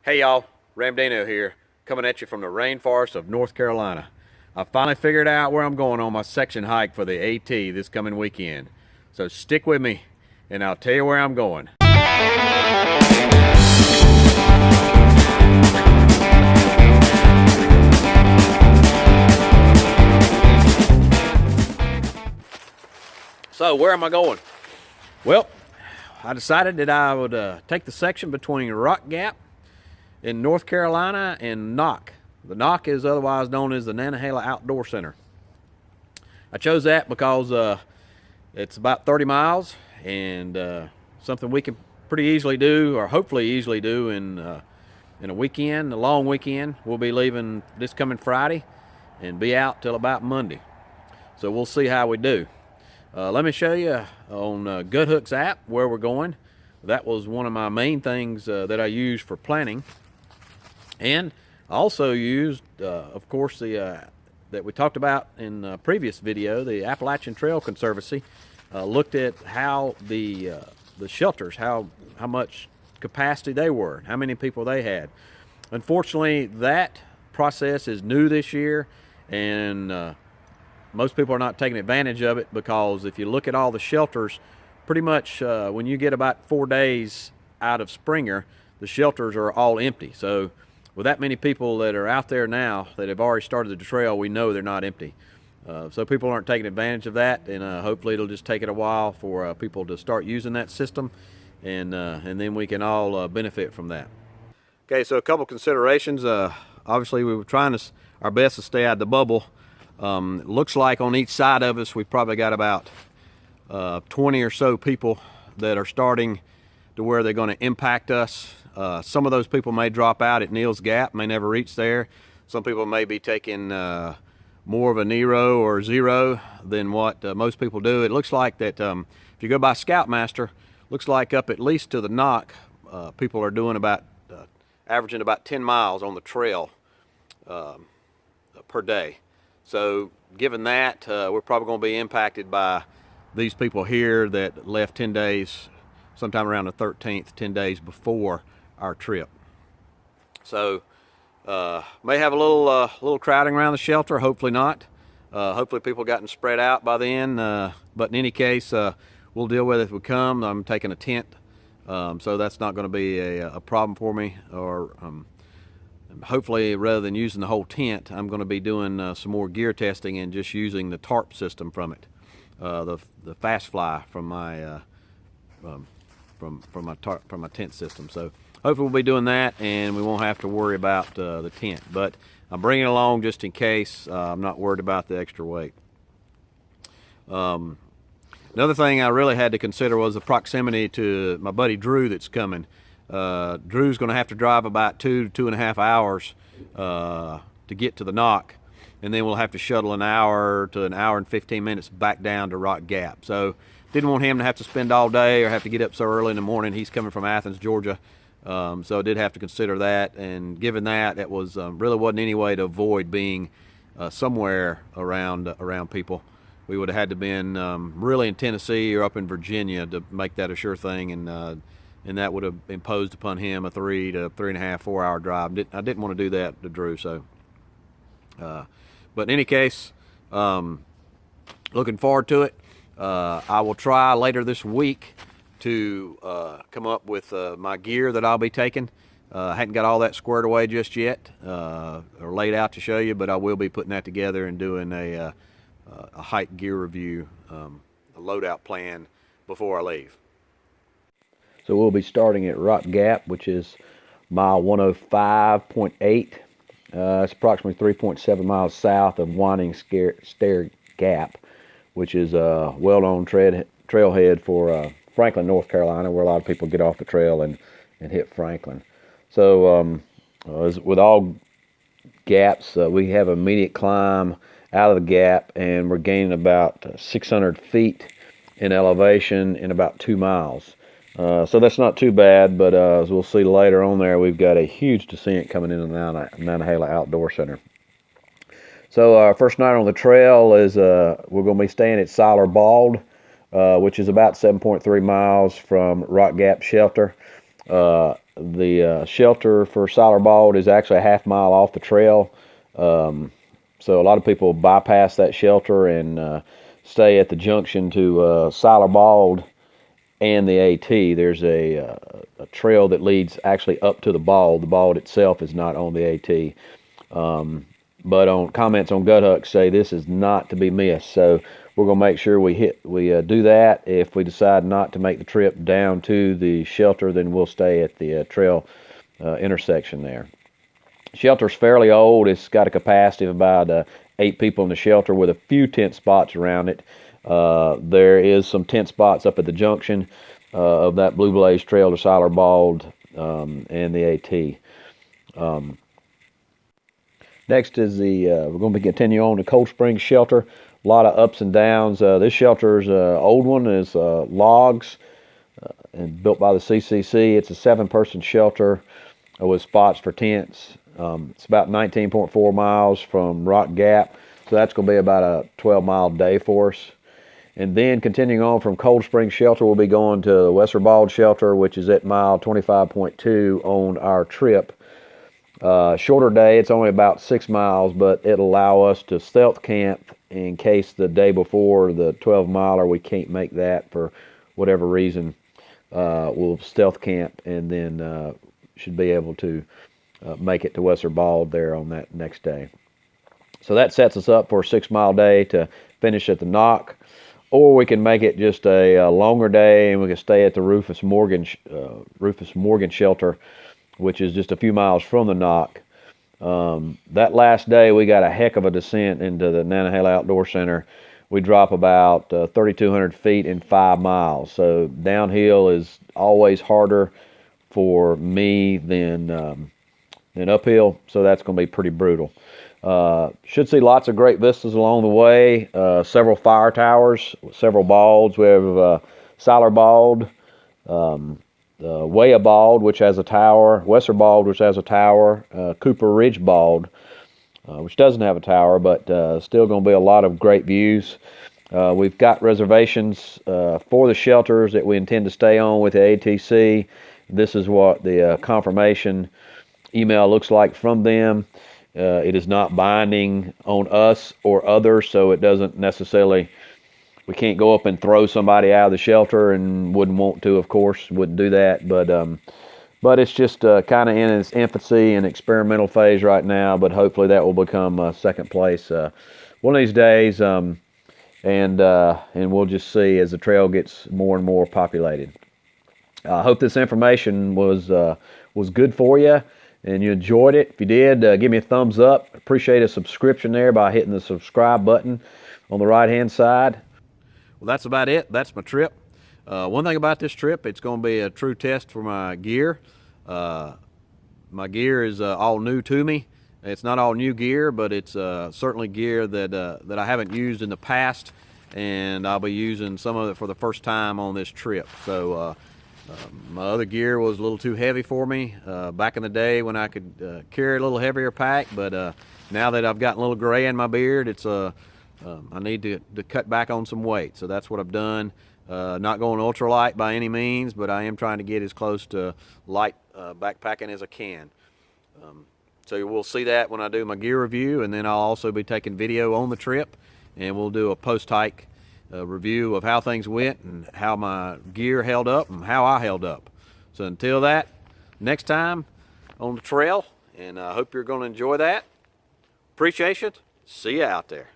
Hey y'all, Ramdano here, coming at you from the rainforest of North Carolina. I finally figured out where I'm going on my section hike for the AT this coming weekend. So stick with me and I'll tell you where I'm going. So where am I going? Well, I decided that I would take the section between Rock Gap in North Carolina and Knock. The Knock is otherwise known as the Natahala Outdoor Center. I chose that because it's about 30 miles and something we can pretty easily do, or hopefully easily do, in a weekend, a long weekend. We'll be leaving this coming Friday and be out till about Monday. So we'll see how we do. Let me show you on GutHook's app where we're going. That was one of my main things that I used for planning. And I also used, of course, the that we talked about in a previous video, the Appalachian Trail Conservancy. Looked at how the shelters, how much capacity they were, how many people they had. Unfortunately, that process is new this year, and most people are not taking advantage of it, because if you look at all the shelters, pretty much when you get about 4 days out of Springer, the shelters are all empty. So with that many people that are out there now that have already started the trail, we know they're not empty. So people aren't taking advantage of that, and hopefully it'll just take it a while for people to start using that system, and then we can all benefit from that. Okay, so a couple considerations. Obviously, we were trying our best to stay out of the bubble. It looks like on each side of us, we've probably got about 20 or so people that are starting to where they're going to impact us. Some of those people may drop out at Neal's Gap, may never reach there. Some people may be taking more of a Nero or zero than what most people do. It looks like that if you go by Scoutmaster, looks like up at least to the Knock, people are doing about averaging about 10 miles on the trail per day. So given that, we're probably going to be impacted by these people here that left 10 days, sometime around the 13th, 10 days before our trip. So may have a little crowding around the shelter, hopefully not. Hopefully people gotten spread out by then, but in any case, we'll deal with it if we come. I'm taking a tent, so that's not going to be a problem for me. Or hopefully, rather than using the whole tent, I'm going to be doing some more gear testing and just using the tarp system from it, the Fast Fly from my from my tent system. So hopefully we'll be doing that, and we won't have to worry about the tent. But I'm bringing it along just in case. I'm not worried about the extra weight. Another thing I really had to consider was the proximity to my buddy Drew that's coming. Drew's going to have to drive about 2 to 2.5 hours to get to the Knock, and then we'll have to shuttle an hour to an hour and 15 minutes back down to Rock Gap. So didn't want him to have to spend all day or have to get up so early in the morning. He's coming from Athens, Georgia, so I did have to consider that. And given that, it was really wasn't any way to avoid being somewhere around people. We would have had to been really in Tennessee or up in Virginia to make that a sure thing, and that would have imposed upon him a 3 to 3.5, 4 hour drive. I didn't want to do that to Drew. So, but in any case, looking forward to it. I will try later this week to come up with my gear that I'll be taking. I hadn't got all that squared away just yet, or laid out to show you, but I will be putting that together and doing a hike gear review, a loadout plan before I leave. So we'll be starting at Rock Gap, which is mile 105.8. It's approximately 3.7 miles south of Winding Stair Gap, which is a well-known trailhead for Franklin, North Carolina, where a lot of people get off the trail and hit Franklin. So as with all gaps, we have an immediate climb out of the gap, and we're gaining about 600 feet in elevation in about 2 miles. So that's not too bad, but as we'll see later on there, we've got a huge descent coming into the Natahala Outdoor Center. So our first night on the trail is we're going to be staying at Siler Bald, which is about 7.3 miles from Rock Gap Shelter. the shelter for Siler Bald is actually a half-mile off the trail. So a lot of people bypass that shelter and stay at the junction to Siler Bald and the AT. There's a trail that leads actually up to the Bald. The Bald itself is not on the AT. But on comments on Gut Huck say this is not to be missed. So we're going to make sure we do that. If we decide not to make the trip down to the shelter, then we'll stay at the trail intersection there. Shelter's fairly old. It's got a capacity of about 8 people in the shelter with a few tent spots around it. There is some tent spots up at the junction of that Blue Blaze Trail to Siler Bald and the AT. Next is we're going to continue on to Cold Springs Shelter. A lot of ups and downs. This shelter's old one is logs and built by the CCC. It's a 7-person shelter with spots for tents. It's about 19.4 miles from Rock Gap, so that's going to be about a 12-mile day for us. And then continuing on from Cold Springs Shelter, we'll be going to the Western Bald Shelter, which is at mile 25.2 on our trip. Shorter day, it's only about 6 miles, but it'll allow us to stealth camp in case the day before the 12-miler we can't make that for whatever reason. We'll stealth camp and then should be able to make it to Western Bald there on that next day. So that sets us up for a 6-mile day to finish at the Knock, or we can make it just a longer day and we can stay at the Rufus Morgan Shelter, which is just a few miles from the Knock. That last day, we got a heck of a descent into the Natahala Outdoor Center. We drop about 3,200 feet in 5 miles. So downhill is always harder for me than uphill, so that's going to be pretty brutal. Should see lots of great vistas along the way. Several fire towers, several balds. We have Siler Bald, Weah Bald, which has a tower, Western Bald, which has a tower, Cooper Ridge Bald, which doesn't have a tower, but still going to be a lot of great views. We've got reservations for the shelters that we intend to stay on with the ATC. This is what the confirmation email looks like from them. It is not binding on us or others, so it doesn't necessarily, we can't go up and throw somebody out of the shelter, and wouldn't want to, of course, wouldn't do that. But it's just kind of in its infancy and experimental phase right now, but hopefully that will become second place one of these days, and we'll just see as the trail gets more and more populated. I hope this information was good for you and you enjoyed it. If you did, give me a thumbs up. Appreciate a subscription there by hitting the subscribe button on the right-hand side. Well, that's about it. That's my trip. One thing about this trip, it's going to be a true test for my gear. My gear is all new to me. It's not all new gear, but it's certainly gear that I haven't used in the past, and I'll be using some of it for the first time on this trip. So my other gear was a little too heavy for me back in the day when I could carry a little heavier pack, but now that I've gotten a little gray in my beard, it's I need to cut back on some weight. So that's what I've done. Not going ultralight by any means, but I am trying to get as close to light backpacking as I can. So we'll see that when I do my gear review, and then I'll also be taking video on the trip, and we'll do a post-hike review of how things went and how my gear held up and how I held up. So until that, next time on the trail, and I hope you're going to enjoy that. Appreciate it. See you out there.